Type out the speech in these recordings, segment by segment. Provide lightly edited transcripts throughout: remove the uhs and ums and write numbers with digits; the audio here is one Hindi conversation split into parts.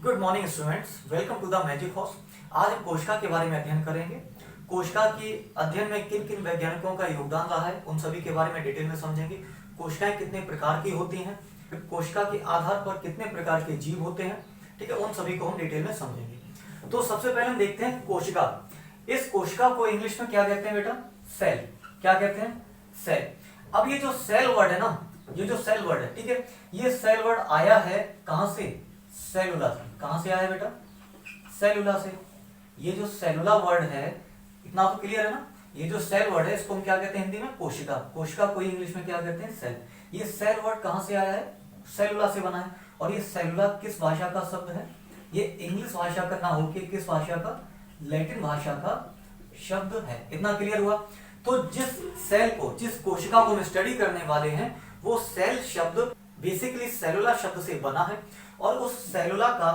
Good morning students, welcome to the magic house. आज हम कोशिका के बारे में अध्ययन करेंगे। कोशिका के अध्ययन में किन किन वैज्ञानिकों का योगदान रहा है उन सभी के बारे में डिटेल में समझेंगे। कोशिकाएं कितने प्रकार की होती हैं, कोशिका के आधार पर कितने प्रकार के जीव होते हैं, ठीक है, उन सभी को हम डिटेल में समझेंगे। तो सबसे पहले हम देखते हैं कोशिका। इस कोशिका को इंग्लिश में क्या कहते हैं बेटा? सेल। क्या कहते हैं? सेल। अब ये जो सेल वर्ड है ना, ये जो सेल वर्ड है, ठीक है, ये सेल वर्ड आया है कहां से? सेलुला से। कहां से आया बेटा? सेलुला से। ये जो सेलुला वर्ड है, इतना तो क्लियर है ना? ये जो सेल वर्ड है इसको हम क्या कहते हैं हिंदी में? कोशिका। कोशिका को इंग्लिश में क्या कहते हैं? सेल। ये सेल वर्ड कहां से आया है? सेलुला से बना है। और ये सेलुला किस भाषा का शब्द है? ये इंग्लिश भाषा का ना होकर किस भाषा का? लैटिन भाषा का शब्द है। इतना क्लियर हुआ? तो जिस सेल को, जिस कोशिका को हम स्टडी करने वाले हैं, वो सेल शब्द बेसिकली सेलुला शब्द से बना है। और उस सेलुला का,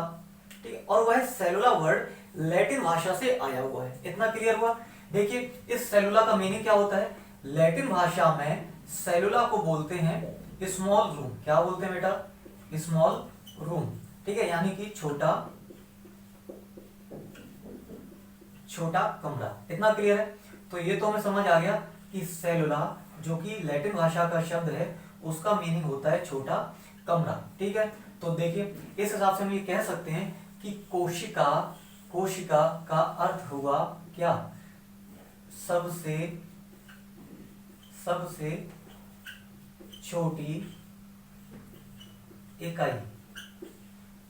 ठीक है, और वह सेलुला वर्ड लैटिन भाषा से आया हुआ है। इतना क्लियर हुआ? देखिए, इस सेलुला का मीनिंग क्या होता है? लैटिन भाषा में सेलुला को बोलते हैं स्मॉल रूम। क्या बोलते हैं बेटा? स्मॉल रूम, ठीक है, यानी कि छोटा छोटा कमरा। इतना क्लियर है? तो ये तो हमें समझ आ गया कि सेलुला जो कि लैटिन भाषा का शब्द है उसका मीनिंग होता है छोटा कमरा। ठीक है, तो देखिए इस हिसाब से हम ये कह सकते हैं कि कोशिका, कोशिका का अर्थ हुआ क्या? सबसे सबसे छोटी इकाई।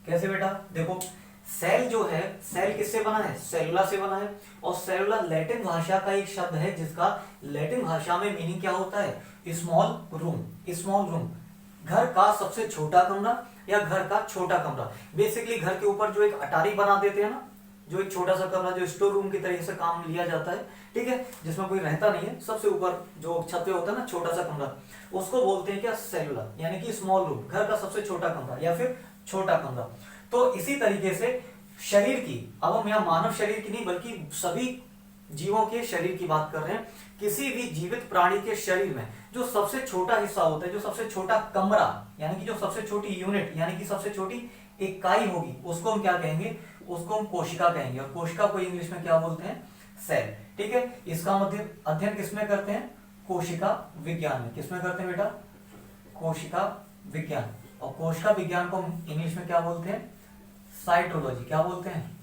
कैसे बेटा? देखो, सेल जो है, सेल किससे बना है? सेलुला से बना है। और सेलुला लैटिन भाषा का एक शब्द है जिसका लैटिन भाषा में मीनिंग क्या होता है? Small room. स्मॉल रूम, घर का सबसे छोटा कमरा या घर का छोटा कमरा। बेसिकली घर के ऊपर जो एक अटारी बना देते हैं ना, जो एक छोटा सा कमरा जो स्टोर रूम की तरीके से काम लिया जाता है, ठीक है, जिसमें कोई रहता नहीं है, सबसे ऊपर जो छत पे होता है ना छोटा सा कमरा, उसको बोलते हैं क्या? सेलुला, यानी कि स्मॉल रूम, घर का सबसे छोटा कमरा या फिर छोटा कमरा। तो इसी तरीके से शरीर की, अब हम यहाँ मानव शरीर की नहीं बल्कि सभी जीवों के शरीर की बात कर रहे हैं। किसी भी जीवित प्राणी के शरीर में जो सबसे छोटा हिस्सा होता है, जो सबसे छोटा कमरा, यानी कि जो सबसे छोटी यूनिट, यानी कि सबसे छोटी इकाई होगी, उसको हम क्या कहेंगे? उसको हम कोशिका कहेंगे। और कोशिका को इंग्लिश में क्या बोलते हैं? सेल। ठीक है, इसका अध्ययन किसमें करते हैं? कोशिका विज्ञान में। किसमें करते हैं बेटा? कोशिका विज्ञान। और कोशिका विज्ञान को हम इंग्लिश में क्या बोलते हैं? साइटोलॉजी। क्या बोलते हैं?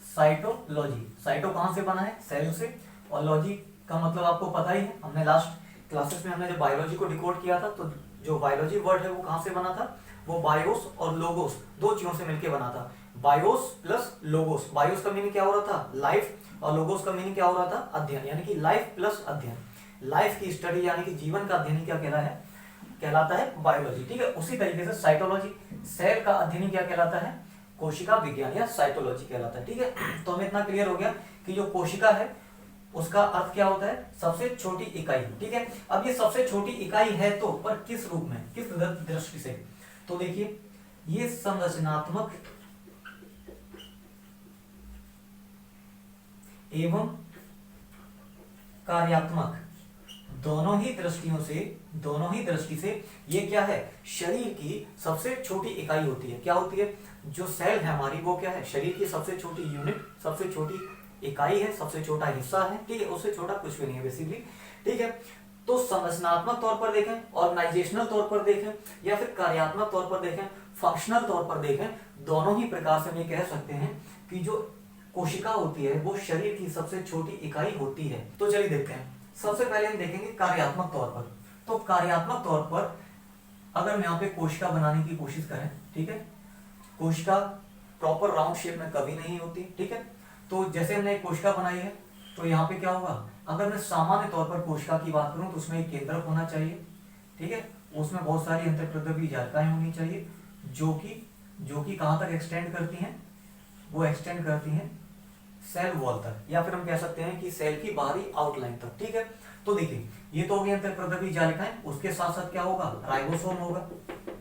साइटोलॉजी। साइटो कहां से बना है? सेल से। और लॉजी का मतलब आपको पता ही है, हमने लास्ट क्लासेस में हमने जब बायोलॉजी को डिकोड किया था, तो जो बायोलॉजी वर्ड है वो कहां से बना था? वो बायोस और लोगोस, दो चीजों से मिलकर बना था। BIOS plus logos. बायोस का मीनिंग क्या हो रहा था? लाइफ। और लोगोस का मीनिंग क्या हो रहा था? अध्ययन, यानी कि लाइफ प्लस अध्ययन। लाइफ की स्टडी यानी कि जीवन का अध्ययन क्या कहलाता है? बायोलॉजी। ठीक है, उसी तरीके से साइटोलॉजी, सेल का अध्ययन क्या कहलाता है? कोशिका विज्ञान या साइटोलॉजी कहलाता है। ठीक है, तो हमें इतना क्लियर हो गया कि जो कोशिका है उसका अर्थ क्या होता है? सबसे छोटी इकाई। ठीक है, अब ये सबसे छोटी इकाई है तो पर किस रूप में, किस दृष्टि से? तो देखिए, ये संरचनात्मक एवं कार्यात्मक दोनों ही दृष्टि से ये क्या है? शरीर की सबसे छोटी इकाई होती है। क्या होती है? जो सेल है हमारी, वो क्या है? शरीर की सबसे छोटी यूनिट, सबसे छोटी इकाई है, सबसे छोटा हिस्सा है। ठीक है, उससे छोटा कुछ भी नहीं है बेसिकली। ठीक है, तो संरचनात्मक तौर पर देखें, ऑर्गेनाइजेशनल तौर पर देखें, या फिर कार्यात्मक तौर पर देखें, फंक्शनल तौर पर देखें, दोनों ही प्रकार से हम ये कह सकते हैं कि जो कोशिका होती है वो शरीर की सबसे छोटी इकाई होती है। तो चलिए देखते हैं। सबसे पहले हम देखेंगे कार्यात्मक तौर पर। तो कार्यात्मक तौर पर अगर हम यहाँ पे कोशिका बनाने की कोशिश करें, ठीक है, कोशिका प्रॉपर राउंड शेप में कभी नहीं होती। ठीक है, तो जैसे हमने एक कोशिका बनाई है तो यहाँ पे क्या होगा? अगर मैं सामान्य तौर पर कोशिका की बात करूं तो उसमें एक केंद्रक होना चाहिए। ठीक है, उसमें बहुत सारी अंतःपृष्ठीय जालिकाएं होनी चाहिए जो कि कहां तक एक्सटेंड करती हैं? वो एक्सटेंड करती हैं सेल वॉल तक, या फिर हम कह सकते हैं कि सेल की बाहरी आउटलाइन तक। ठीक है, तो देखिए ये तो हो गई अंतःपृष्ठीय जालिकाएं। उसके साथ साथ क्या होगा? राइबोसोम होगा।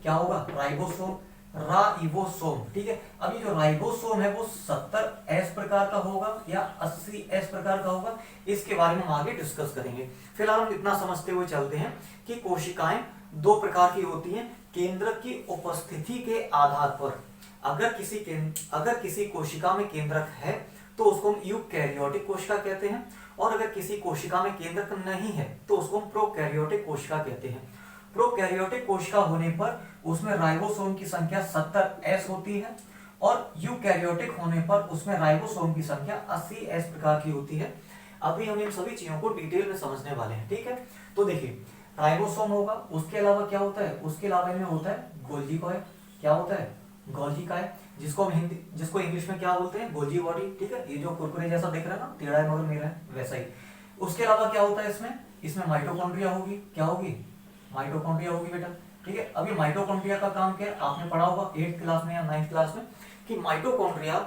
क्या होगा? Ribosome, ribosome. ठीक है, अब ये जो राइबोसोम है वो 70S प्रकार का होगा या 80S प्रकार का होगा, इसके बारे में हम आगे डिस्कस करेंगे। फिलहाल हम इतना समझते हुए चलते हैं कि कोशिकाएं दो प्रकार की होती हैं। केंद्रक की उपस्थिति के आधार पर अगर किसी कोशिका में केंद्रक है तो उसको हम यूकैरियोटिक कोशिका कहते हैं, और अगर किसी कोशिका में केंद्रक नहीं है तो उसको हम प्रोकैरियोटिक कोशिका कहते हैं। प्रोकैरियोटिक कोशिका होने पर उसमें राइबोसोम की संख्या 70S होती है, और यूकैरियोटिक होने पर उसमें राइबोसोम की संख्या 80S प्रकार की होती है। अभी हम इन सभी चीजों को डिटेल में समझने वाले हैं, ठीक है। तो देखिए, राइबोसोम होगा, उसके अलावा क्या होता है, उसके अलावा इनमें होता है गोल्जी कॉय। क्या होता है, गोल्जी काय, जिसको इंग्लिश में क्या बोलते हैं, गोल्जी बॉडी, ठीक है। ये जो कुरकुरे जैसा दिख रहा है ना, टेढ़ा है मगर मेरा है, वैसा ही। उसके अलावा क्या होता है इसमें माइटोकॉन्ड्रिया होगी। क्या होगी, माइटोकॉन्ड्रिया होगी बेटा, ठीक है। अभी माइटोकॉन्ड्रिया का काम क्या है, आपने पढ़ा होगा 8th क्लास में या 9th क्लास में, कि माइटोकॉन्ड्रिया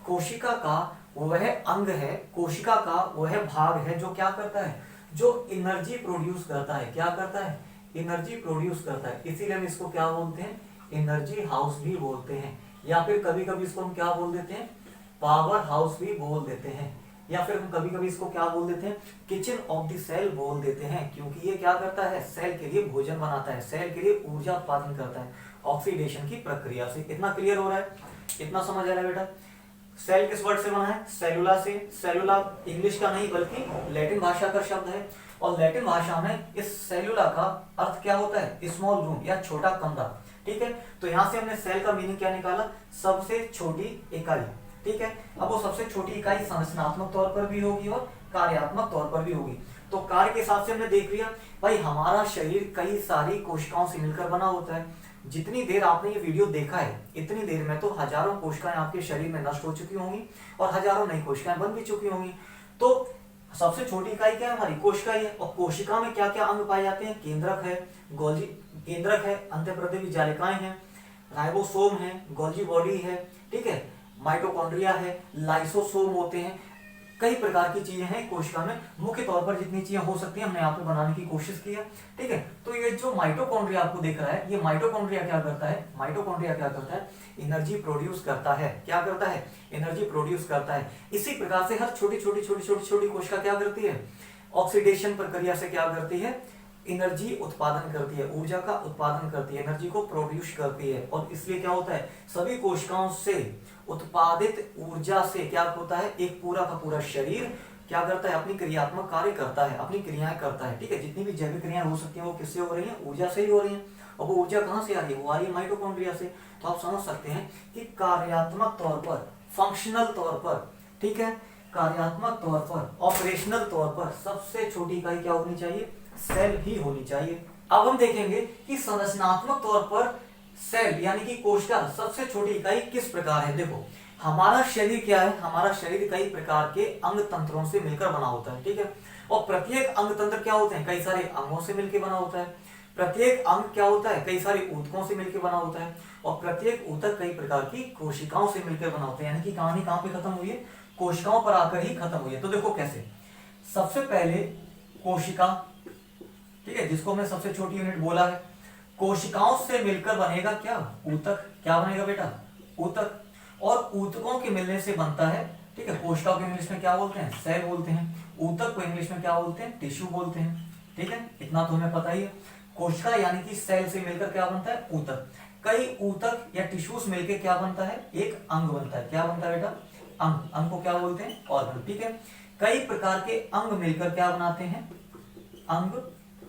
कोशिका का वह अंग है, कोशिका का वह भाग है जो क्या करता है, जो एनर्जी प्रोड्यूस करता है। क्या करता है, एनर्जी प्रोड्यूस करता है। इसीलिए हम इसको क्या बोलते हैं, एनर्जी हाउस भी बोलते हैं, या फिर कभी कभी इसको हम क्या बोल देते हैं, पावर हाउस भी बोल देते हैं, या फिर हम कभी कभी इसको क्या बोल देते हैं, किचन ऑफ द सेल बोल देते हैं। क्योंकि ये क्या करता है, सेल के लिए भोजन बनाता है, सेल के लिए ऊर्जा उत्पादन करता है ऑक्सीडेशन की प्रक्रिया से। इतना क्लियर हो रहा है, इतना समझ आ रहा है बेटा। सेल किस वर्ड से बना है, सेलुला से। सेलुला इंग्लिश का नहीं बल्कि लैटिन भाषा का शब्द है, और लैटिन भाषा में इस सेलुला का अर्थ क्या होता है, स्मॉल रूम या छोटा कमरा, ठीक है। तो यहां से हमने सेल का मीनिंग क्या निकाला, सबसे छोटी इकाई, ठीक है। अब वो सबसे छोटी इकाई संरचनात्मक तौर पर भी होगी और कार्यात्मक तौर पर भी होगी। तो कार्य के हिसाब से हमने देख लिया भाई, हमारा शरीर कई सारी कोशिकाओं से मिलकर बना होता है। जितनी देर आपने ये वीडियो देखा है, इतनी देर में तो हजारों कोशिकाएं आपके शरीर में नष्ट हो चुकी होंगी और हजारों नई कोशिकाएं बन भी चुकी होंगी। तो सबसे छोटी इकाई क्या है, हमारी कोशिका ही है। और कोशिका में क्या क्या अंग पाए जाते हैं, केंद्रक है, गोल्जी केंद्रक है, अंतःप्रदेवी जालिकाएं हैं, राइबोसोम है, गोल्जी बॉडी है, ठीक है, माइटोकॉन्ड्रिया है, लाइसोसोम होते हैं, कई प्रकार की चीजें हैं कोशिका में। मुख्य तौर पर जितनी चीजें हो सकती हैं हमने यहाँ पे बनाने की कोशिश की है, ठीक है। तो ये जो माइटोकॉन्ड्रिया आपको दिख रहा है, ये माइटोकॉन्ड्रिया क्या करता है, माइटोकॉन्ड्रिया क्या करता है, एनर्जी प्रोड्यूस करता है। क्या करता है, एनर्जी प्रोड्यूस करता है। इसी प्रकार से हर छोटी छोटी कोशिका क्या करती है, ऑक्सीडेशन प्रक्रिया से क्या करती है, एनर्जी उत्पादन करती है, ऊर्जा का उत्पादन करती है, एनर्जी को प्रोड्यूस करती है। और इसलिए क्या होता है, सभी कोशिकाओं से उत्पादित ऊर्जा से क्या होता है, एक पूरा का पूरा शरीर क्या करता है, अपनी क्रियात्मक कार्य करता है, अपनी क्रियाएं करता है, ठीक है। जितनी भी जैविक क्रियाएं हो सकती हैं वो किससे हो रही हैं, ऊर्जा से ही हो रही हैं। और वो ऊर्जा कहाँ से आ रही है, वो आ रही है माइटोकॉन्ड्रिया से। तो आप समझ सकते हैं कि कार्यात्मक तौर पर, फंक्शनल तौर पर, ठीक है, कार्यात्मक तौर पर, ऑपरेशनल तौर पर सबसे छोटी इकाई क्या होनी चाहिए, सेल ही होनी चाहिए। अब हम देखेंगे कि संरचनात्मक तौर पर सेल यानी कि कोशिका सबसे छोटी इकाई किस प्रकार है। देखो, हमारा शरीर क्या है, हमारा शरीर कई प्रकार के अंग तंत्रों से मिलकर बना होता है, ठीक है। और प्रत्येक अंग तंत्र क्या होते हैं, कई सारे अंगों से मिलकर बना होता है। प्रत्येक अंग क्या होता है, कई सारे ऊतकों से मिलकर बना होता है। और प्रत्येक ऊतक कई प्रकार की कोशिकाओं से मिलकर बना होता है। यानी कि कहानी कहां पे खत्म हुई है, कोशिकाओं पर आकर ही खत्म हुई है। तो देखो कैसे, सबसे पहले कोशिका, ठीक है, जिसको हमने सबसे छोटी यूनिट बोला है, कोशिकाओं से मिलकर बनेगा क्या, ऊतक। क्या बनेगा बेटा, ऊतक। और ऊतकों के मिलने से बनता है, ठीक है, कोशिकाओं को इंग्लिश में क्या बोलते हैं, सेल बोलते हैं। ऊतक को इंग्लिश में क्या बोलते हैं, टिश्यू बोलते हैं, ठीक है। इतना तो हमें पता ही है। कोशिका यानी कि सेल से मिलकर क्या बनता है, ऊतक। कई ऊतक या टिश्यूज मिलकर क्या बनता है, एक अंग बनता है। क्या बनता है बेटा, अंग। अंग को क्या बोलते हैं, ऑर्गन, ठीक है। कई प्रकार के अंग मिलकर क्या बनाते हैं, अंग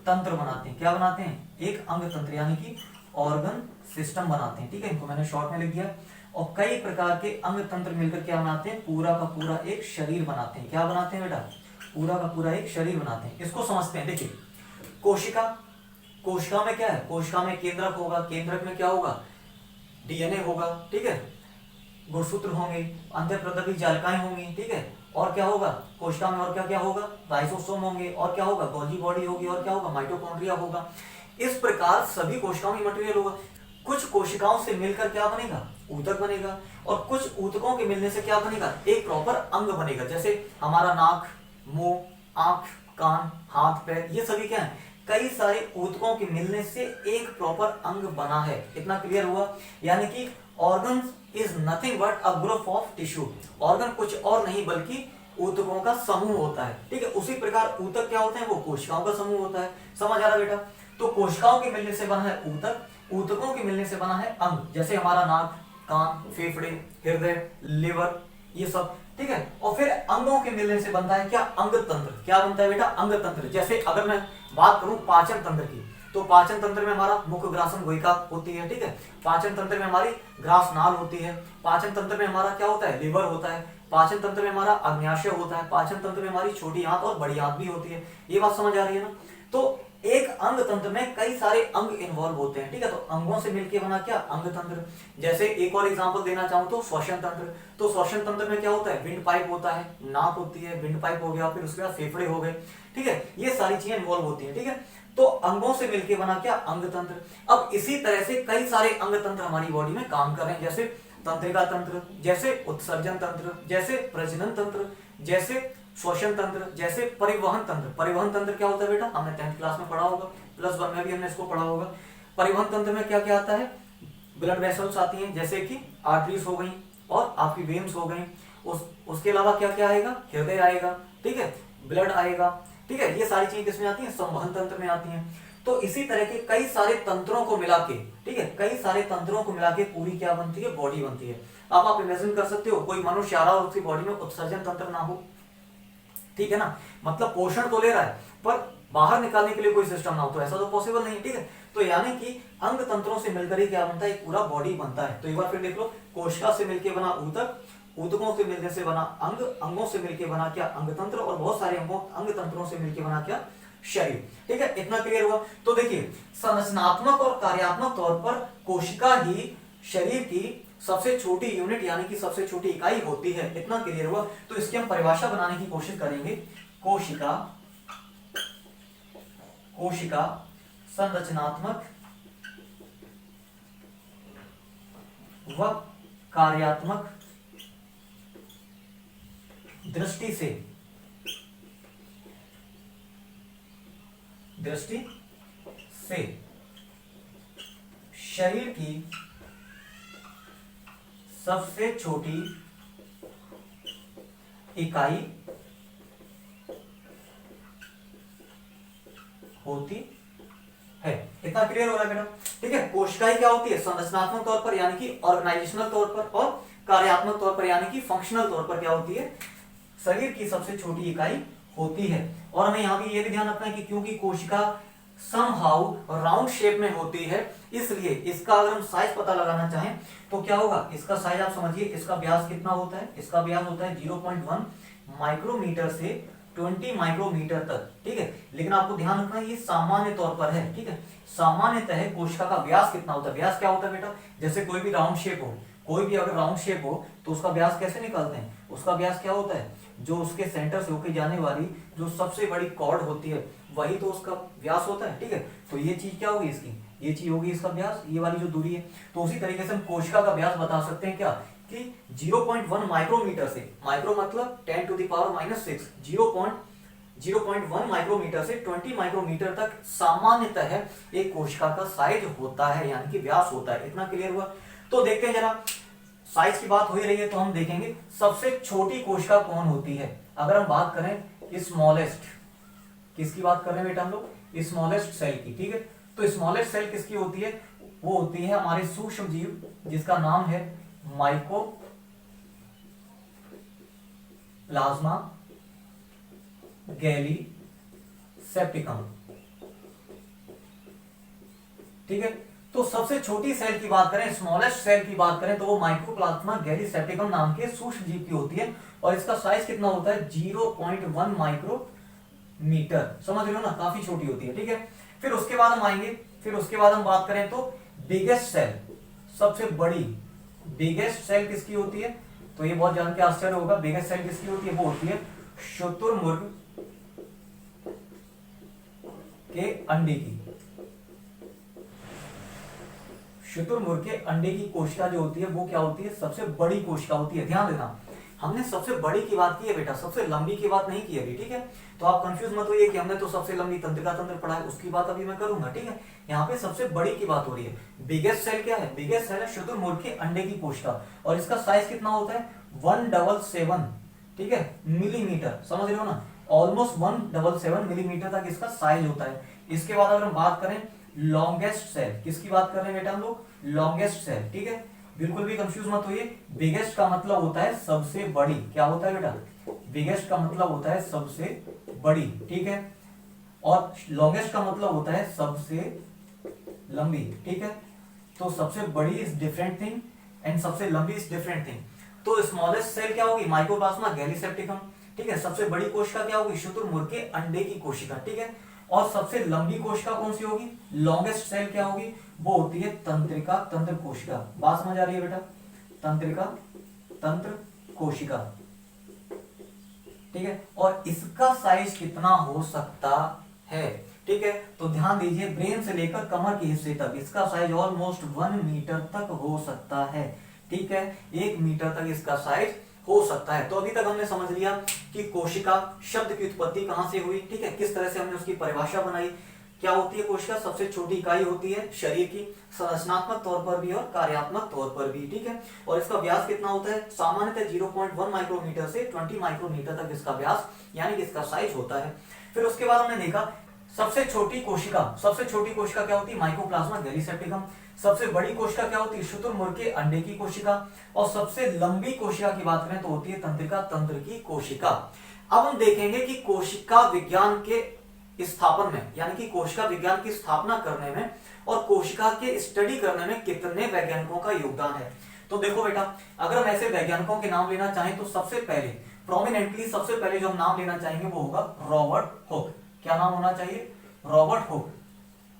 तंत्र बनाते हैं। क्या बनाते हैं, एक अंग तंत्र यानी कि ऑर्गन सिस्टम बनाते हैं, ठीक है। इनको मैंने शॉर्ट में लिख दिया। और कई प्रकार के अंग तंत्र मिलकर क्या बनाते हैं, पूरा का पूरा एक शरीर बनाते हैं। क्या बनाते हैं बेटा, पूरा का पूरा एक शरीर बनाते हैं। इसको समझते हैं। देखिए, कोशिका, कोशिका में क्या है, कोशिका में केंद्रक होगा, केंद्रक में क्या होगा, डीएनए होगा, ठीक है, गुणसूत्र होंगे, अंतःप्रदेवी जालिकाएं होंगी, ठीक है। और क्या होगा कोशिका में, और क्या क्या होगा, लाइसोसोम होंगे, और क्या होगा, गोल्जी बॉडी होगी, और क्या होगा, माइटोकॉन्ड्रिया होगा। इस प्रकार सभी कोशिकाओं में मटेरियल होगा। कुछ कोशिकाओं से मिलकर क्या बनेगा, ऊतक बनेगा। और कुछ ऊतकों के मिलने से क्या बनेगा, एक प्रॉपर अंग बनेगा। जैसे हमारा नाक, मुंह, आंख, कान, हाथ, पैर, ये सभी क्या है, कई सारे ऊतकों के मिलने से एक प्रॉपर अंग बना है। इतना क्लियर हुआ। यानी कि organ is nothing but a group of tissue. Organ कुछ और नहीं बल्कि ऊतकों का समूह होता है, ठीक है। उसी प्रकार ऊतक क्या होते हैं, वो कोशिकाओं का समूह होता है। समझ आ रहा बेटा। तो कोशिकाओं के मिलने से बना है ऊतक, ऊतकों के मिलने से बना है अंग। जैसे हमारा नाक, कान, फेफड़े, हृदय, लिवर, ये सब, ठीक है। और फिर अंगों के मिलने से बनता है क्या, अंग तंत्र। क्या बनता है बेटा, अंग तंत्र। जैसे अगर मैं बात करूं पाचन तंत्र की, तो पाचन तंत्र में हमारा मुख ग्रासन गुहिका होती है, ठीक है। पाचन तंत्र में हमारी ग्रास नाल होती है। पाचन तंत्र में हमारा क्या होता है, लिवर होता है। पाचन तंत्र में हमारा अग्न्याशय होता है। पाचन तंत्र में हमारी छोटी आंत और बड़ी आंत भी होती है। ये बात समझ आ रही है ना। तो एक अंग तंत्र में कई सारे अंग इन्वॉल्व होते हैं, ठीक है। तो अंगों से मिलकर बना क्या, अंग तंत्र। जैसे एक और एग्जांपल देना चाहूं तो श्वसन तंत्र। तो श्वसन तंत्र में क्या होता है, विंड पाइप होता है, नाक होती है, विंड पाइप हो गया, फिर उसके बाद फेफड़े हो गए, ठीक है। ये सारी चीजें इन्वॉल्व होती है, ठीक है। तो अंगों से मिलकर बना क्या, अंग तंत्र। अब इसी तरह से कई सारे अंग तंत्र हमारी बॉडी में काम कर रहे हैं, जैसे तंत्रिका तंत्र, जैसे उत्सर्जन तंत्र, जैसे प्रजनन तंत्र, जैसे श्वसन तंत्र, जैसे परिवहन तंत्र। परिवहन तंत्र क्या होता है बेटा, हमने 10th क्लास में पढ़ा होगा, +1 में भी हमने इसको पढ़ा होगा। परिवहन तंत्र में क्या क्या आता है, ब्लड वेसल्स आती हैं, जैसे कि आर्टरीज हो गई और आपकी वेन्स हो गई। उसके अलावा क्या क्या आएगा, हृदय आएगा, ठीक है, ब्लड आएगा, ठीक है। ये सारी चीजें किसमें आती हैं, संवहन तंत्र में आती हैं। तो इसी तरह के कई सारे तंत्रों को मिला के, ठीक है, कई सारे तंत्रों को मिला के पूरी क्या बनती है, बॉडी बनती है। अब आप इमेजिन कर सकते हो कोई मनुष्य आ रहा हो, उसकी बॉडी में उत्सर्जन तंत्र ना हो, ठीक है ना, मतलब पोषण तो ले रहा है पर बाहर निकालने के लिए कोई सिस्टम ना हो, तो ऐसा तो पॉसिबल नहीं, ठीक है। तो यानी कि अंग तंत्रों से मिलकर ही क्या बनता है, एक पूरा बॉडी बनता है। तो एक बार फिर देख लो, कोशिका से मिलकर बना ऊतक, ऊतकों से मिलने से बना अंग, अंगों से मिलकर बना क्या, अंग तंत्र, और बहुत सारे अंग तंत्रों से मिलकर बना क्या, शरीर, ठीक है। इतना क्लियर हुआ। तो देखिए, संरचनात्मक और कार्यात्मक तौर पर कोशिका ही शरीर की सबसे छोटी यूनिट यानी कि सबसे छोटी इकाई होती है। इतना क्लियर हुआ। तो इसकी हम परिभाषा बनाने की कोशिश करेंगे। कोशिका, कोशिका संरचनात्मक व कार्यात्मक दृष्टि से शरीर की सबसे छोटी इकाई होती है। इतना क्लियर हो रहा है बेटा, ठीक है। कोशिकाएं क्या होती है, संरचनात्मक तौर पर यानी कि ऑर्गेनाइजेशनल तौर पर, और कार्यात्मक तौर पर यानी कि फंक्शनल तौर पर क्या होती है, शरीर की सबसे छोटी इकाई होती है। और हमें यहां भी ये भी ध्यान रखना है कि क्योंकि कोशिका समहाउ राउंड शेप में होती है, इसलिए इसका अगर हम साइज पता लगाना चाहें तो क्या होगा, इसका साइज आप समझिए, इसका व्यास कितना होता है, इसका व्यास होता है 0.1 माइक्रोमीटर से 20 माइक्रोमीटर तक, ठीक है। लेकिन आपको ध्यान रखना है ये सामान्य तौर पर है, ठीक है। सामान्यतः कोशिका का व्यास कितना होता है, व्यास क्या होता है बेटा, जैसे कोई भी राउंड शेप हो, कोई भी अगर राउंड शेप हो तो उसका व्यास कैसे निकालते हैं, उसका व्यास क्या होता है, जो उसके सेंटर से होकर जाने वाली जो सबसे बड़ी कॉर्ड होती है वही तो उसका व्यास होता है, ठीक है। तो ये चीज क्या होगी इसकी, ये चीज होगी इसका व्यास, ये वाली जो दूरी है। तो उसी तरीके से हम कोशिका का व्यास बता सकते हैं क्या, कि 0.1 माइक्रोमीटर से, माइक्रो मतलब 10⁻⁻⁶, 0.1 माइक्रोमीटर से 20 माइक्रोमीटर तक सामान्यतः एक कोशिका का साइज होता है, यानी कि व्यास होता है। इतना क्लियर हुआ। तो देखते हैं जरा, साइज की बात हो ही रही है तो हम देखेंगे सबसे छोटी कोशिका कौन होती है। अगर हम बात करें स्मॉलेस्ट, किसकी बात कर रहे हैं बेटा हम लोग, स्मॉलेस्ट सेल की, ठीक है। तो स्मॉलेस्ट सेल किसकी होती है, वो होती है हमारे सूक्ष्म जीव जिसका नाम है माइकोप्लाज्मा गैलीसेप्टिकम, ठीक है। तो सबसे छोटी सेल की बात करें, स्मॉलेस्ट सेल की बात करें तो वो माइक्रोप्लाज्मा गैलीसेप्टिकम नाम के सूक्ष्म जीव की होती है, और इसका साइज कितना होता है 0.1 माइक्रोमीटर, समझ रहे हो ना, काफी छोटी होती है, ठीक है। फिर उसके बाद हम आएंगे, फिर उसके बाद हम बात करें तो बिगेस्ट सेल, सबसे बड़ी बिगेस्ट सेल किसकी होती है, तो ये बहुत जान के आश्चर्य होगा, बिगेस्ट सेल किसकी होती है, वो होती है शुतुरमुर्ग के अंडे की। शुतुरमुर्ग के अंडे की कोशिका जो होती है वो क्या होती है, सबसे बड़ी कोशिका होती है। ध्यान देना, हमने सबसे बड़ी की बात की है बेटा, सबसे लंबी की बात नहीं की अभी, ठीक है। तो आप कंफ्यूज मत होइए कि हमने तो सबसे लंबी तंत्रिका तंत्र पढ़ा है, उसकी बात अभी मैं करूंगा, ठीक है। यहाँ पे सबसे बड़ी की बात हो रही है। बिगेस्ट सेल क्या है, बिगेस्ट सेल है शुतुरमुर्ग के अंडे की कोशिका, और इसका साइज कितना होता है 177, ठीक है, मिलीमीटर, समझ रहे हो ना, ऑलमोस्ट 177 मिलीमीटर तक इसका साइज होता है। इसके बाद अगर हम बात करें लॉन्गेस्ट सेल, किसकी बात कर रहे हैं बेटा हम लोग, लॉन्गेस्ट सेल, ठीक है। बिल्कुल भी कंफ्यूज मत होइए। बिगेस्ट का मतलब होता है सबसे बड़ी, क्या होता है बेटा, बिगेस्ट का मतलब होता है सबसे बड़ी, ठीक है। और लॉन्गेस्ट का मतलब होता है सबसे लंबी, ठीक है। तो सबसे बड़ी इज डिफरेंट थिंग एंड सबसे लंबी इज डिफरेंट थिंग। तो स्मॉलेस्ट सेल क्या होगी, माइकोप्लाज्मा गैलीसेप्टिकम, ठीक है। सबसे बड़ी कोशिका क्या होगी, शुतुरमुर्ग के अंडे की कोशिका, ठीक है। और सबसे लंबी कोशिका कौन सी होगी, लॉन्गेस्ट सेल क्या होगी, वो होती है तंत्रिका तंत्र कोशिका। बात समझ आ रही है बेटा, तंत्रिका तंत्र कोशिका, ठीक है। और इसका साइज कितना हो सकता है, ठीक है। तो ध्यान दीजिए, ब्रेन से लेकर कमर के हिस्से तक इसका साइज ऑलमोस्ट 1 मीटर तक हो सकता है, ठीक है। 1 मीटर तक इसका साइज हो सकता है। तो अभी तक हमने समझ लिया कि कोशिका शब्द की उत्पत्ति कहां से हुई, ठीक है, किस तरह से हमने उसकी परिभाषा बनाई। क्या होती है कोशिका, सबसे छोटी इकाई होती है शरीर की, संरचनात्मक तौर पर भी और कार्यात्मक तौर पर भी, ठीक है। और इसका व्यास कितना होता है, सामान्यतः 0.1 माइक्रोमीटर से 20 माइक्रोमीटर तक इसका व्यास यानी कि इसका साइज होता है। फिर उसके बाद हमने देखा सबसे छोटी कोशिका क्या होती है, माइकोप्लाज्मा गैलीसेप्टिकम। सबसे बड़ी कोशिका क्या होती है, शुतुरमुर्ग के अंडे की कोशिका। और सबसे लंबी कोशिका की बात करें तो होती है तंत्रिका तंत्र की कोशिका। अब हम देखेंगे कि कोशिका विज्ञान के स्थापन में, यानी कि कोशिका विज्ञान की स्थापना करने में और कोशिका के स्टडी करने में कितने वैज्ञानिकों का योगदान है। तो देखो बेटा, अगर हम ऐसे वैज्ञानिकों के नाम लेना चाहें तो सबसे पहले प्रोमिनेंटली सबसे पहले जो हम नाम लेना चाहेंगे वो होगा रॉबर्ट हुक। क्या नाम होना चाहिए, रॉबर्ट हुक,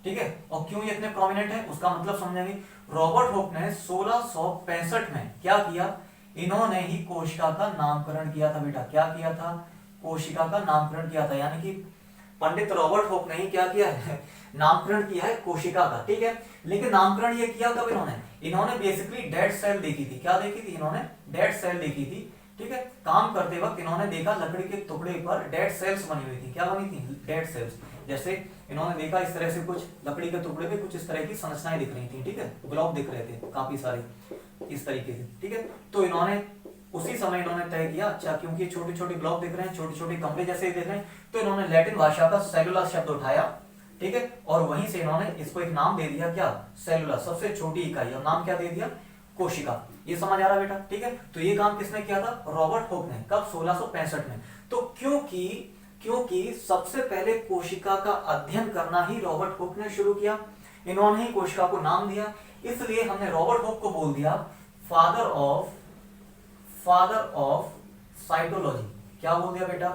ठीक है। और क्यों ये इतने प्रोमिनेंट है उसका मतलब समझेंगे। रॉबर्ट हुक ने 1665 में क्या किया, इन्होंने ही कोशिका का नामकरण किया था बेटा। क्या किया था, कोशिका का नामकरण किया था। यानी कि पंडित रॉबर्ट हुक ने ही क्या किया है, नामकरण किया है कोशिका का, ठीक है। लेकिन नामकरण ये किया कब इन्होंने बेसिकली डेड सेल देखी थी। क्या देखी थी इन्होंने, डेड सेल देखी थी, ठीक है। काम करते वक्त इन्होंने देखा लकड़ी के टुकड़े पर डेड सेल्स बनी हुई थी। क्या बनी थी, डेड सेल्स। जैसे इन्होंने देखा इस तरह से कुछ लकड़ी के टुकड़े पे कुछ इस तरह की संरचनाएं दिख रही थी, ठीक है, ब्लॉक दिख रहे थे काफी सारे इस तरीके से, ठीक है। तो इन्होंने उसी समय इन्होंने तय किया, अच्छा क्योंकि छोटे छोटे ब्लॉक दिख रहे हैं, छोटे छोटे कमरे जैसे दिख रहे हैं, तो इन्होंने लैटिन भाषा का सेलुलर शब्द उठाया, ठीक है। और वहीं से इन्होंने इसको एक नाम दे दिया, क्या, सेलुलर, सबसे छोटी इकाई। और नाम क्या दे दिया, कोशिका। ये समझ आ रहा बेटा, ठीक है। तो ये काम किसने किया था, रॉबर्ट हुक ने। कब, 1665 में। तो क्योंकि सबसे पहले कोशिका का अध्ययन करना ही रॉबर्ट हुक ने शुरू किया, इन्होंने ही कोशिका को नाम दिया, इसलिए हमने रॉबर्ट हुक को बोल दिया फादर ऑफ साइटोलॉजी। क्या बोल दिया बेटा,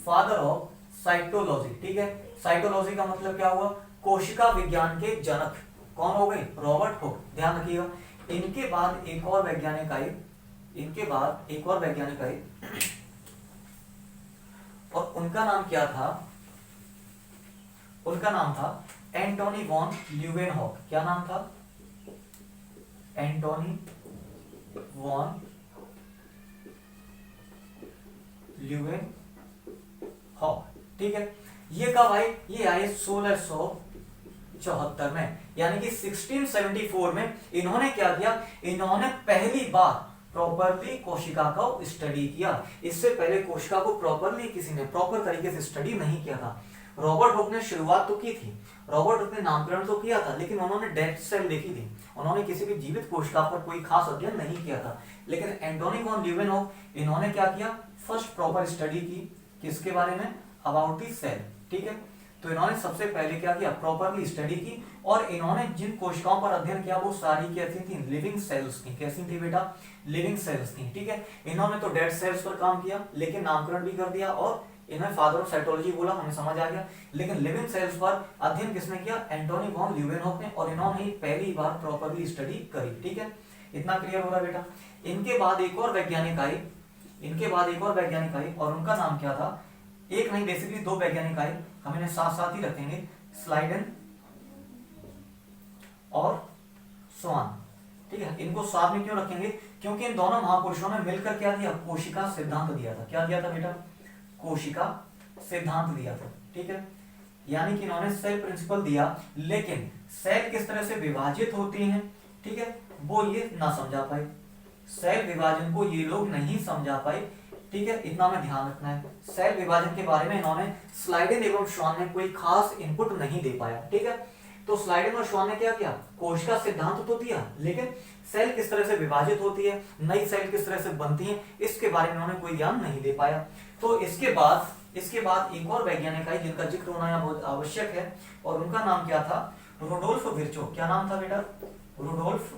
फादर ऑफ साइटोलॉजी, ठीक है। साइटोलॉजी का मतलब क्या हुआ, कोशिका विज्ञान के जनक। कौन हो गए, रॉबर्ट हुक। ध्यान रखिएगा। इनके बाद एक और वैज्ञानिक आए और उनका नाम क्या था, उनका नाम था एंटोनी वॉन ल्यूवेनहॉक। क्या नाम था, एंटोनी वॉन ल्यूवेनहॉक, ठीक है। ये कब आए, ये आए 1674 में, यानी कि 1674 में इन्होंने क्या किया, इन्होंने पहली बार प्रॉपरली कोशिका को स्टडी किया। इससे पहले कोशिका को प्रॉपरली किसी ने प्रॉपर तरीके से स्टडी नहीं किया था। रॉबर्ट हुक ने शुरुआत तो की थी, रॉबर्ट हुक ने नामकरण तो किया था, लेकिन उन्होंने डेड सेल देखी थी, उन्होंने किसी भी जीवित कोशिका पर कोई खास अध्ययन नहीं किया था। लेकिन एंटोनी वॉन ल्यूवेनहॉक, इन्होंने क्या किया, फर्स्ट प्रॉपर स्टडी की, किसके बारे में, अबाउट द सेल, ठीक है। तो इन्होंने सबसे पहले क्या किया, प्रॉपरली स्टडी की, और इन्होंने जिन कोशिकाओं पर अध्ययन किया वो सारी कैसी थी, लिविंग सेल्स थी। कैसी थी बेटा, लिविंग सेल्स थी, ठीक है। इन्होंने तो डेड सेल्स पर काम किया, लेकिन नामकरण भी कर दिया, और इन्हें फादर ऑफ साइटोलॉजी बोला, हमें समझ आ गया। लेकिन लिविंग सेल्स पर अध्ययन किसने किया, एंटोनी वॉन ल्यूवेनहॉक ने, और इन्होंने ही पहली बार प्रॉपरली स्टडी करी, ठीक है। इतना क्लियर हो रहा बेटा। इनके बाद एक और वैज्ञानिक आए, और उनका नाम क्या था, एक नहीं बेसिकली दो वैज्ञानिक आए, हम इन्हें साथ साथ ही रखेंगे, स्लाइडन और स्वान, ठीक है। इनको साथ में क्यों रखेंगे, क्योंकि इन दोनों महापुरुषों ने मिलकर क्या दिया, कोशिका सिद्धांत दिया था। क्या दिया था बेटा, कोशिका सिद्धांत दिया था, ठीक है। यानी कि इन्होंने सेल प्रिंसिपल दिया, लेकिन सेल किस तरह से विभाजित होती हैं, ठीक है, वो ये ना समझा पाए। सेल विभाजन को ये लोग नहीं समझा पाए, ठीक है। इतना में ध्यान रखना है, सेल विभाजन के बारे में इन्होंने स्लाइडन एवं श्वान ने कोई खास इनपुट नहीं दे पाया, ठीक है। तो स्लाइडेन और श्वान ने क्या किया, कोशिका सिद्धांत तो दिया, लेकिन सेल किस तरह से विभाजित होती है, नई सेल किस तरह से बनती है, इसके बारे में उन्होंने कोई ज्ञान नहीं दे पाया। तो इसके बाद एक और वैज्ञानिक आए जिनका जिक्र होना यहाँ बहुत आवश्यक है, और उनका नाम क्या था, रुडोल्फ विर्चो। क्या नाम था बेटा, रुडोल्फ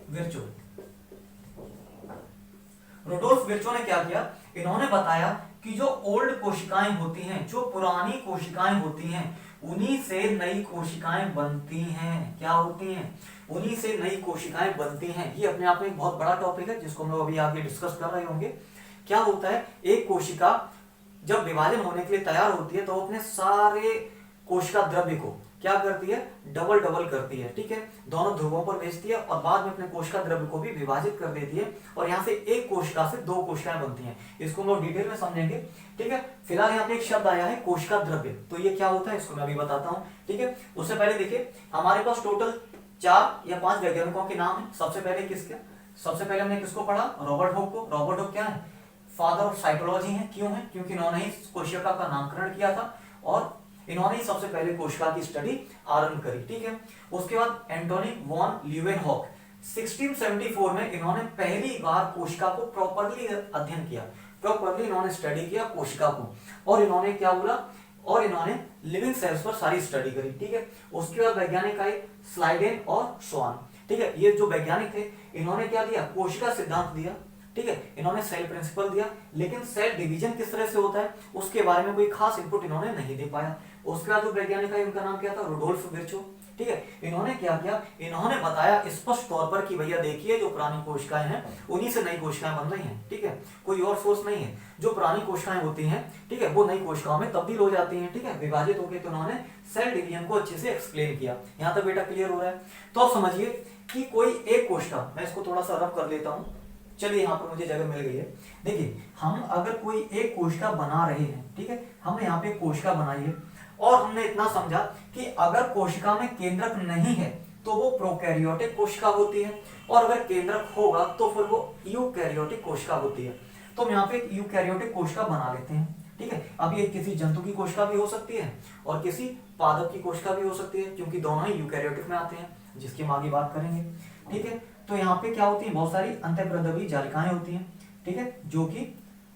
विर्चो। रुडोल्फ विर्चो ने क्या किया, इन्होंने बताया कि जो ओल्ड कोशिकाएं होती हैं, जो पुरानी कोशिकाएं होती हैं, उन्हीं से नई कोशिकाएं बनती हैं। क्या होती हैं, उन्हीं से नई कोशिकाएं बनती हैं। ये अपने आप में एक बहुत बड़ा टॉपिक है जिसको हम लोग अभी आगे डिस्कस कर रहे होंगे। क्या होता है, एक कोशिका जब विभाजन होने के लिए तैयार होती है तो वो अपने सारे कोशिका द्रव्य को क्या करती है, डबल करती है, ठीक है, दोनों ध्रुवों पर भेजती है और बाद में अपने कोशिका द्रव्य को भी विभाजित कर देती है, और यहाँ से एक कोशिका से दो कोशिकाएं बनती हैं। इसको हम लोग डिटेल में समझेंगे, ठीक है। फिलहाल यहाँ पे एक शब्द आया है कोशिका द्रव्य, तो ये क्या होता है इसको मैं अभी बताता हूँ, ठीक है। उससे पहले देखिए हमारे पास टोटल 4 या 5 वैज्ञानिकों के नाम है। सबसे पहले हमने किसको पढ़ा, रॉबर्ट हुक को। रॉबर्ट हुक क्या है, फादर ऑफ साइकोलॉजी है। क्यों है, क्योंकि इन्होंने ही कोशिका का नामकरण किया था और इन्होंने ही सबसे पहले कोशिका की स्टडी आरंभ करी, ठीक है। उसके बाद एंटोनी वॉन ल्यूवेनहॉक 1674 में इन्होंने पहली बार कोशिका को प्रॉपरली अध्ययन किया, प्रॉपरली इन्होंने स्टडी किया कोशिका को, और इन्होंने क्या बोला, और इन्होंने लिविंग सेल्स पर सारी स्टडी करी, ठीक है। उसके बाद वैज्ञानिक आए स्लाइडेन और श्वान, ठीक है। ये जो वैज्ञानिक थे इन्होंने क्या दिया, कोशिका सिद्धांत दिया, ठीक है। इन्होंने सेल प्रिंसिपल दिया, लेकिन सेल डिवीजन किस तरह से होता है उसके बारे में कोई खास इनपुट इन्होंने नहीं दे पाया। उसके बाद जो वैज्ञानिक है उनका नाम क्या था, रुडोल्फ विर्चो, ठीक है। इन्होंने क्या किया, इन्होंने बताया स्पष्ट तौर पर कि भैया देखिए जो पुरानी कोशिकाएं हैं उन्हीं से नई कोशिकाएं बन रही हैं, ठीक है, कोई और सोर्स नहीं है। जो पुरानी कोशिकाएं होती हैं, ठीक है, वो नई कोशिकाओं में तब्दील हो जाती हैं, ठीक है, विभाजित होकर। तो उन्होंने सेल डिवीजन को अच्छे से एक्सप्लेन किया। यहाँ तक बेटा क्लियर हो रहा है। तो आप समझिए कि कोई एक कोशिका, मैं इसको थोड़ा सा रफ कर लेता हूँ, चलिए यहाँ पर मुझे जगह मिल गई है। देखिए हम अगर कोई एक कोशिका बना रहे हैं, ठीक है, हमने यहाँ पे कोशिका बनाई है और हमने इतना समझा कि अगर कोशिका में केंद्रक नहीं है तो वो प्रोकैरियोटिक कोशिका होती है, और अगर केंद्रक होगा तो फिर वो यूकैरियोटिक कोशिका होती है। तो हम यहाँ पे एक यूकैरियोटिक कोशिका बना लेते हैं, ठीक है। अब ये किसी जंतु की कोशिका भी हो सकती है और किसी पादप की कोशिका भी हो सकती है, क्योंकि दोनों ही यूकैरियोटिक में आते हैं, जिसकी हम आगे बात करेंगे, ठीक है। तो यहाँ पे क्या होती है, बहुत सारी अंतःप्रद्रवी जालिकाएं होती हैं, ठीक है, जो कि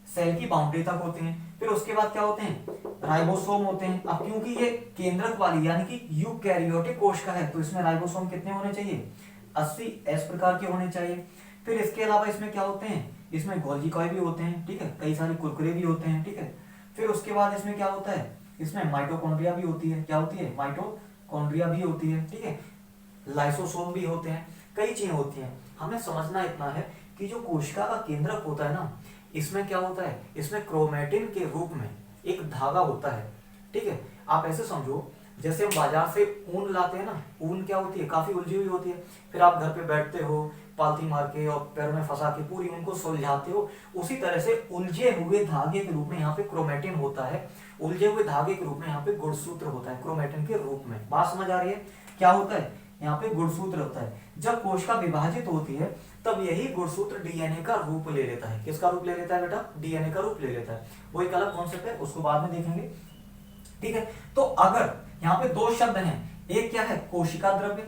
सेल की बाउंड्री तक होते हैं। फिर उसके बाद क्या होते हैं, राइबोसोम होते हैं। अब क्योंकि ये केंद्रक वाली यानी कि यूकैरियोटिक कोशिका है तो इसमें राइबोसोम कितने होने चाहिए, 80 एस प्रकार के होने चाहिए। फिर इसके अलावा इसमें क्या होते हैं, इसमें गोल्गी कॉय भी होते हैं, ठीक है, कई सारे कुरकुरे भी होते हैं, ठीक है। फिर उसके बाद इसमें क्या होता है, इसमें माइटोकॉन्ड्रिया भी होती है। क्या होती है, माइटोकॉन्ड्रिया भी होती है, ठीक है, लाइसोसोम भी होते हैं, कई चीजें होती हैं। हमें समझना इतना है कि जो कोशिका का केंद्रक होता है ना, इसमें क्या होता है, इसमें क्रोमेटिन के रूप में एक धागा होता है, ठीक है। आप ऐसे समझो जैसे हम बाजार से ऊन लाते हैं ना, ऊन क्या होती है, काफी उलझी हुई होती है, फिर आप घर पे बैठते हो पालथी मार के और पैरों में फंसा के पूरी उनको सुलझाते हो। उसी तरह से उलझे हुए धागे के रूप में यहाँ पे क्रोमेटिन होता है, उलझे हुए धागे के रूप में यहाँ पे गुणसूत्र होता है क्रोमेटिन के रूप में। बात समझ आ रही है, क्या होता है यहाँ पे गुणसूत्र होता है। जब कोशिका विभाजित होती है तब यही गुणसूत्र डीएनए का रूप ले लेता है। किसका रूप ले लेता है बेटा, डीएनए का रूप ले लेता है। वो एक अलग कॉन्सेप्ट है, उसको बाद में देखेंगे, ठीक है। तो अगर यहाँ पे दो शब्द हैं, एक क्या है कोशिका द्रव्य,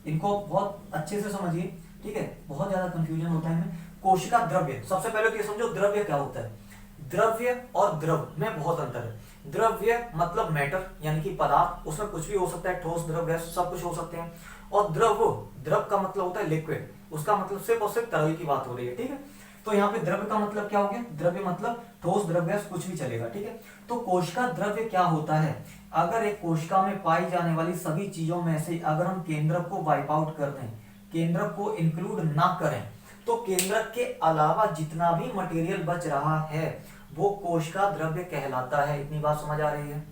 इनको बहुत अच्छे से समझिए, ठीक है, बहुत ज्यादा कंफ्यूजन होता है इनमें। कोशिका द्रव्य, सबसे पहले तो ये समझो द्रव्य क्या होता है। द्रव्य और द्रव में बहुत अंतर है। द्रव्य मतलब मैटर यानी कि पदार्थ, उसमें कुछ भी हो सकता है, ठोस द्रव गैस सब कुछ हो सकते हैं। और द्रव का मतलब होता है लिक्विड, उसका मतलब सिर्फ और सिर्फ तरल की बात हो रही है, ठीक है। तो यहाँ पे द्रव्य का मतलब क्या हो गया, द्रव्य मतलब ठोस द्रव गैस कुछ भी चलेगा, ठीक है। तो कोशिका द्रव्य क्या होता है, अगर एक कोशिका में पाई जाने वाली सभी चीजों में से अगर हम केंद्रक को वाइप आउट कर दें, केंद्रक को इंक्लूड ना करें, तो केंद्रक के अलावा जितना भी मटेरियल बच रहा है वो कोशिका द्रव्य कहलाता है। इतनी बात समझ आ रही है।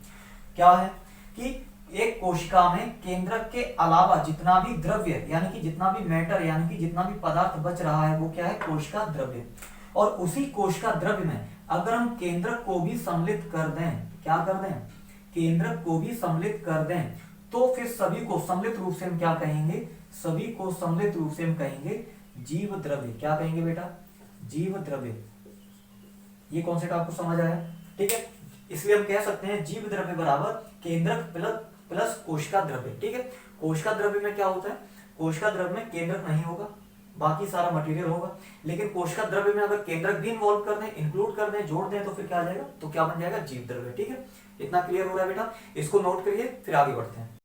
क्या है कि एक कोशिका में केंद्रक के अलावा जितना भी द्रव्य यानी कि जितना भी मैटर यानी कि जितना भी पदार्थ बच रहा है वो क्या है, कोशिका द्रव्य। और उसी कोशिका द्रव्य में अगर हम केंद्रक को भी सम्मिलित कर दें, क्या कर दें, केंद्रक को भी सम्मिलित कर दें, तो फिर सभी को सम्मिलित रूप से हम क्या कहेंगे, सभी को सम्मिलित रूप से हम कहेंगे जीव द्रव्य। क्या कहेंगे बेटा, जीव द्रव्य। ये कॉन्सेप्ट आपको समझ आया, ठीक है। इसलिए हम कह सकते हैं जीव द्रव्य बराबर केंद्रक प्लस प्लस कोशिका द्रव्य। ठीक है, कोशिका द्रव्य में क्या होता है, कोशिका द्रव्य में केंद्रक नहीं होगा, बाकी सारा मटेरियल होगा, लेकिन कोशिका द्रव्य में अगर केंद्रक भी इन्वॉल्व कर दें, इंक्लूड कर दें, जोड़ दें तो फिर क्या आ जाएगा, तो क्या बन जाएगा, जीव द्रव्य। ठीक है, इतना क्लियर हो रहा है बेटा, इसको नोट करिए फिर आगे बढ़ते हैं।